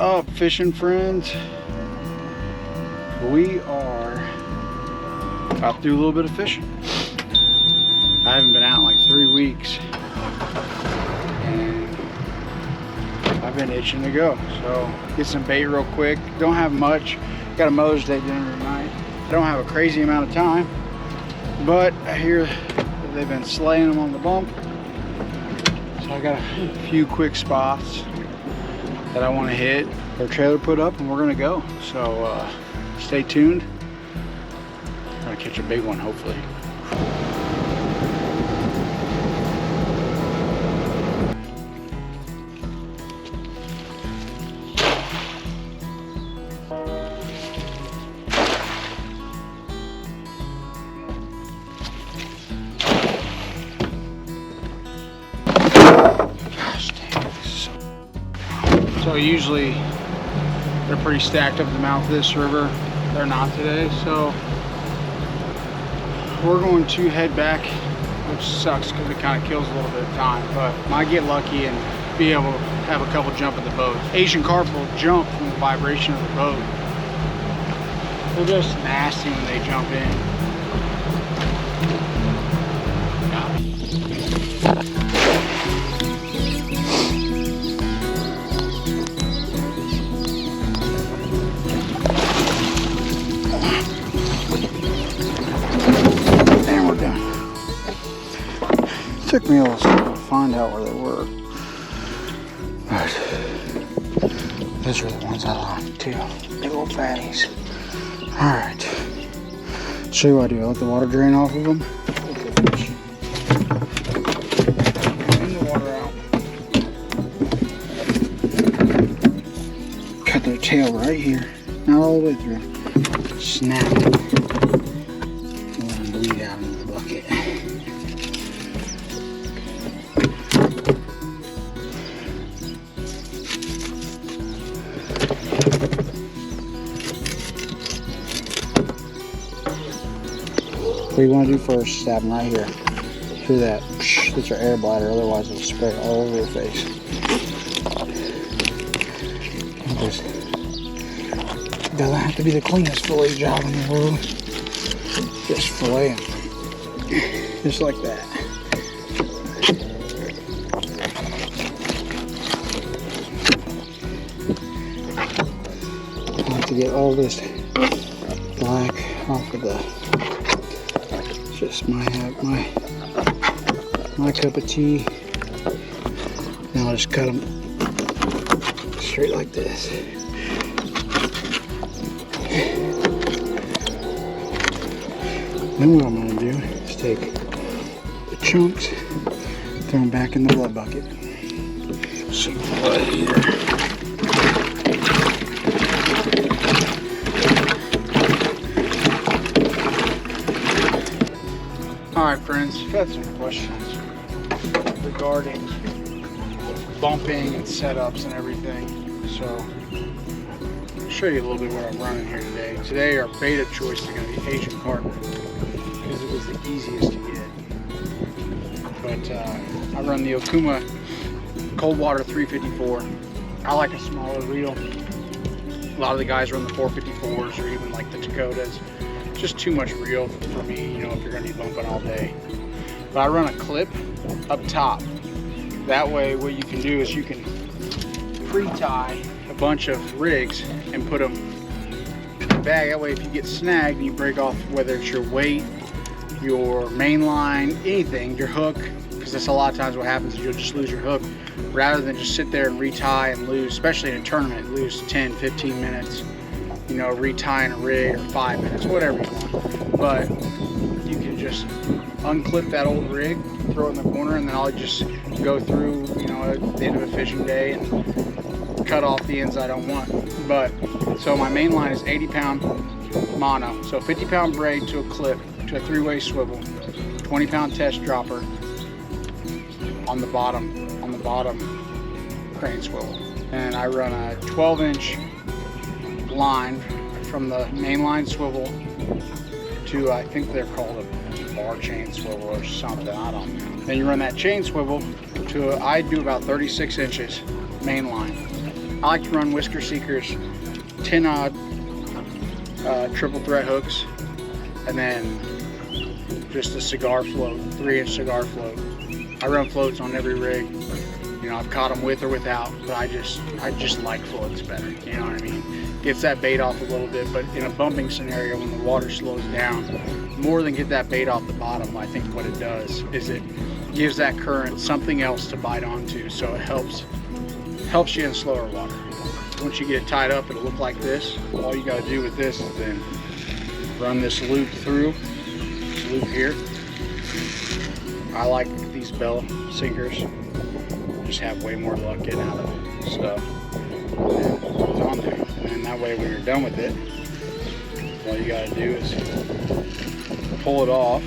up, fishing friends? We are about to do a little bit of fishing. I haven't been out in like 3 weeks and I've been itching to go. So get some bait real quick. Don't have much. Got a Mother's Day dinner tonight. I don't have a crazy amount of time, but I hear they've been slaying them on the bump. So I got a few quick spots that I want to hit. Our trailer put up and we're gonna go. So stay tuned. I'm gonna catch a big one hopefully. So usually they're pretty stacked up the mouth of this river. They're not today, so we're going to head back, which sucks because it kind of kills a little bit of time, but might get lucky and be able to have a couple jump in the boat. Asian carp will jump from the vibration of the boat. They're just nasty when they jump in. Took me a little while to find out where they were, but those are the ones I like too. Big old fatties. All right, show you what I do. I let the water drain off of them. Clean the water out. Cut their tail right here, not all the way through. Snap it. And let them bleed out into the bucket. What you want to do first, stab them right here. Hear that? That's your air bladder, otherwise it'll spray all over your face. It doesn't have to be the cleanest fillet job in the world. Just fillet them. Just like that. I like to get all this black off of the. Just my cup of tea. Now I'll just cut them straight like this. Then what I'm going to do is take the chunks, throw them back in the blood bucket. Some blood here. Alright friends, I've had some questions regarding bumping and setups and everything, so I'll show you a little bit what I'm running here today. Today our bait of choice is going to be Asian carp because it was the easiest to get. But I run the Okuma cold water 354. I like a smaller reel. A lot of the guys run the 454s or even like the Dakotas. Just too much reel for me, you know, if you're gonna be bumping all day. But I run a clip up top. That way what you can do is you can pre-tie a bunch of rigs and put them in the bag. That way if you get snagged and you break off, whether it's your weight, your main line, anything, your hook, because that's a lot of times what happens is you'll just lose your hook rather than just sit there and retie and lose, especially in a tournament, lose 10, 15 minutes. You know, retying a rig or 5 minutes, whatever you want. But you can just unclip that old rig, throw it in the corner, and then I'll just go through, you know, at the end of a fishing day and cut off the ends I don't want. But, so my main line is 80-pound mono. So 50-pound braid to a clip, to a 3-way swivel, 20-pound test dropper on the bottom crane swivel. And I run a 12-inch line from the main line swivel to, I think they're called a bar chain swivel or something, I don't know. Then you run that chain swivel to, I do about 36 inches main line. I like to run Whisker Seekers 10-odd triple threat hooks, and then just a cigar float, 3-inch cigar float. I run floats on every rig. You know, I've caught them with or without, but I just like floats better. You know what I mean? Gets that bait off a little bit, but in a bumping scenario, when the water slows down, more than get that bait off the bottom, I think what it does is it gives that current something else to bite onto, so it helps you in slower water. Once you get it tied up, it'll look like this. All you gotta do with this is then run this loop through, this loop here. I like these bell sinkers. Just have way more luck getting out of it. So it's on there. And then that way when you're done with it, all you gotta do is pull it off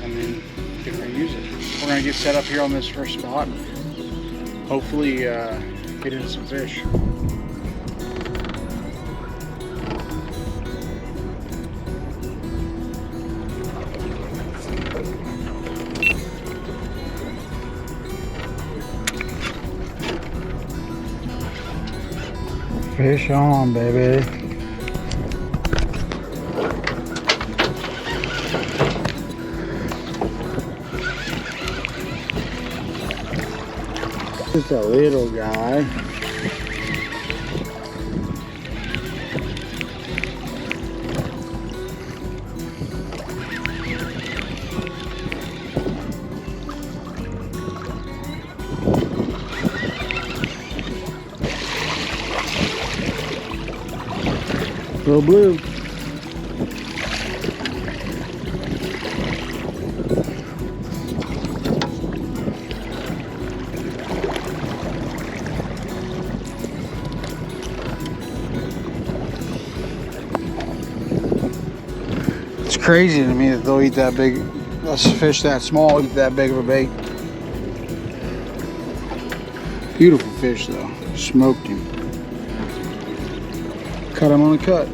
and then you can reuse it. We're gonna get set up here on this first spot. Hopefully get in some fish. Fish on, baby. Just a little guy. Little blue. It's crazy to me that they'll eat that big, us fish that small eat that big of a bait. Beautiful fish though, smoked him. Cut him on a cut.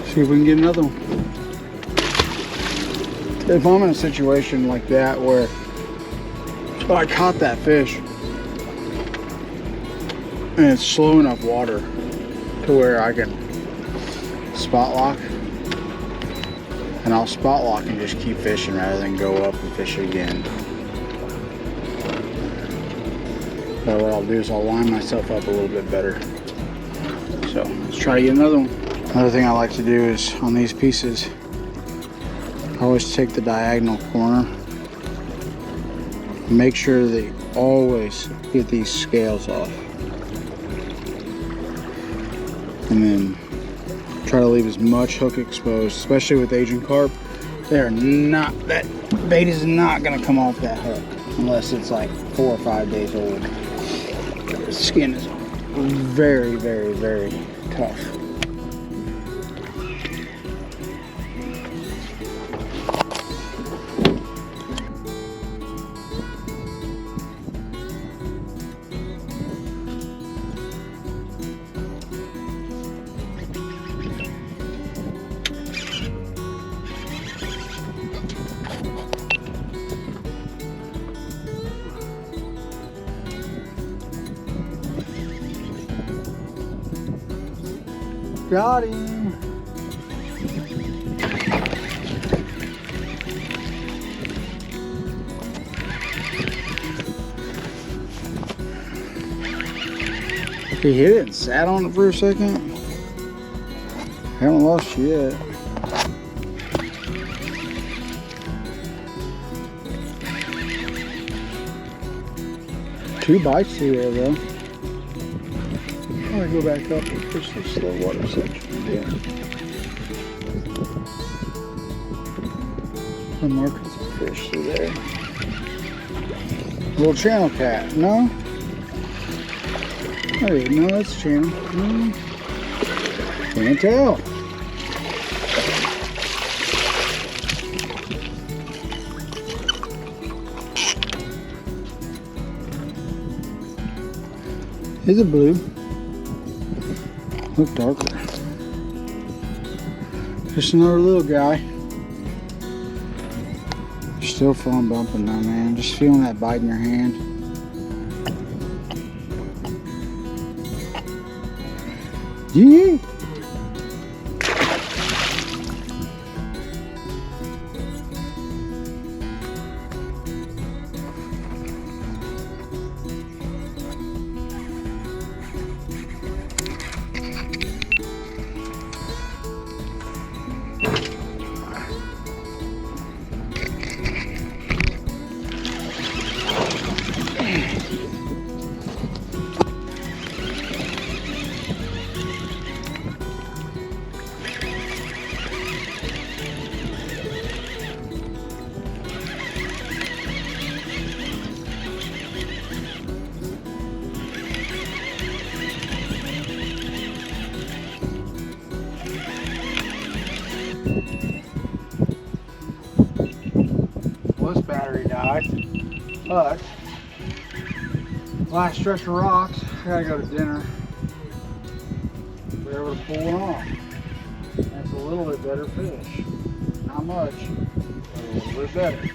See if we can get another one. If I'm in a situation like that where I caught that fish and it's slow enough water to where I can spot lock, and I'll spot lock and just keep fishing rather than go up and fish it again. But what I'll do is I'll line myself up a little bit better. So let's try to get another one. Another thing I like to do is on these pieces, I always take the diagonal corner. Make sure that you always get these scales off. And then try to leave as much hook exposed, especially with Asian carp. They're not, that bait is not gonna come off that hook unless it's like 4 or 5 days old. The skin is very, very, very tough. Got him. He hit it and sat on it for a second. Haven't lost yet. Two bites here though. I'm gonna go back up and fish the slow water section again. I'm marking some fish through there. Little channel cat, no? Hey, no, that's a channel. No. Can't tell. Here's a blue. Look darker. Just another little guy. Still feeling bumping though, man. Just feeling that bite in your hand. Yeah. Well, this battery died, but last stretch of rocks, I gotta go to dinner. We're able to pull it off. That's a little bit better fish. Not much, but a little bit better.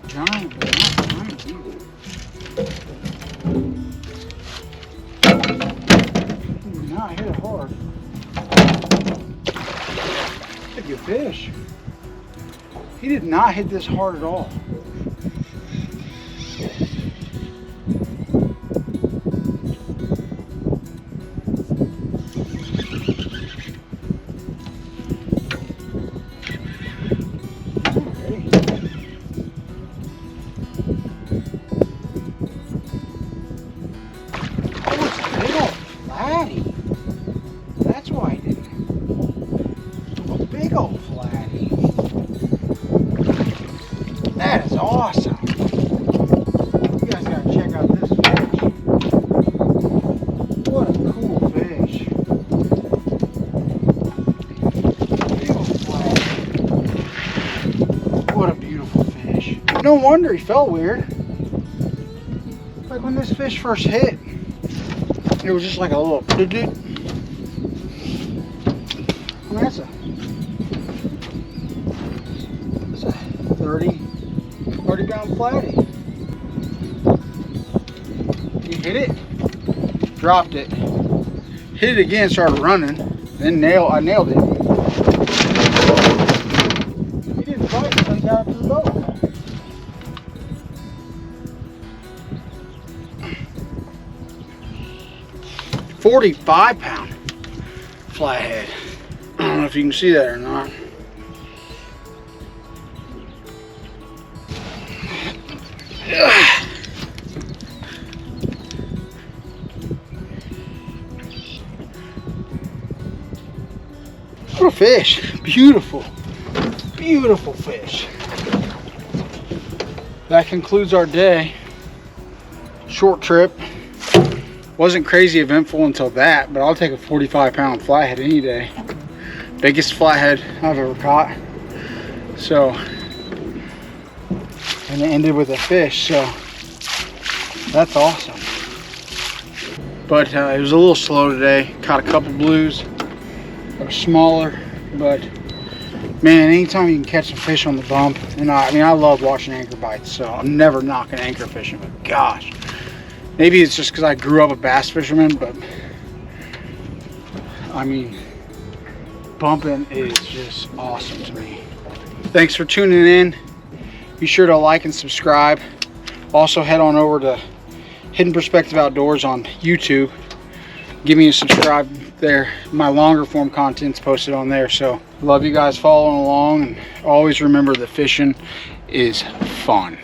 Giant, but not giant either. He did not hit it hard. That's a good fish. He did not hit this hard at all. That's why he didn't. A big old flatty. That is awesome. You guys gotta check out this fish. What a cool fish. Big old flatty. What a beautiful fish. No wonder he felt weird. Like when this fish first hit, it was just like a little doo-doo. I mean, that's a 30 pound flatty. You hit it, dropped it, hit it again, started running, then I nailed it. He didn't fight until he got up to the boat. $45 pound flathead. I don't know if you can see that or not. What a fish. Beautiful, beautiful fish. That concludes our day. Short trip. Wasn't crazy eventful until that, but I'll take a 45 pound flathead any day. Biggest flathead I've ever caught. So, and it ended with a fish, so that's awesome. But it was a little slow today. Caught a couple blues. They were smaller, but man, anytime you can catch some fish on the bump, and I mean, I love watching anchor bites, so I'm never knocking anchor fishing, but gosh. Maybe it's just because I grew up a bass fisherman, but I mean, bumping is just awesome to me. Thanks for tuning in. Be sure to like and subscribe. Also head on over to Hidden Perspective Outdoors on YouTube. Give me a subscribe there. My longer form content's posted on there. So love you guys following along, and always remember that fishing is fun.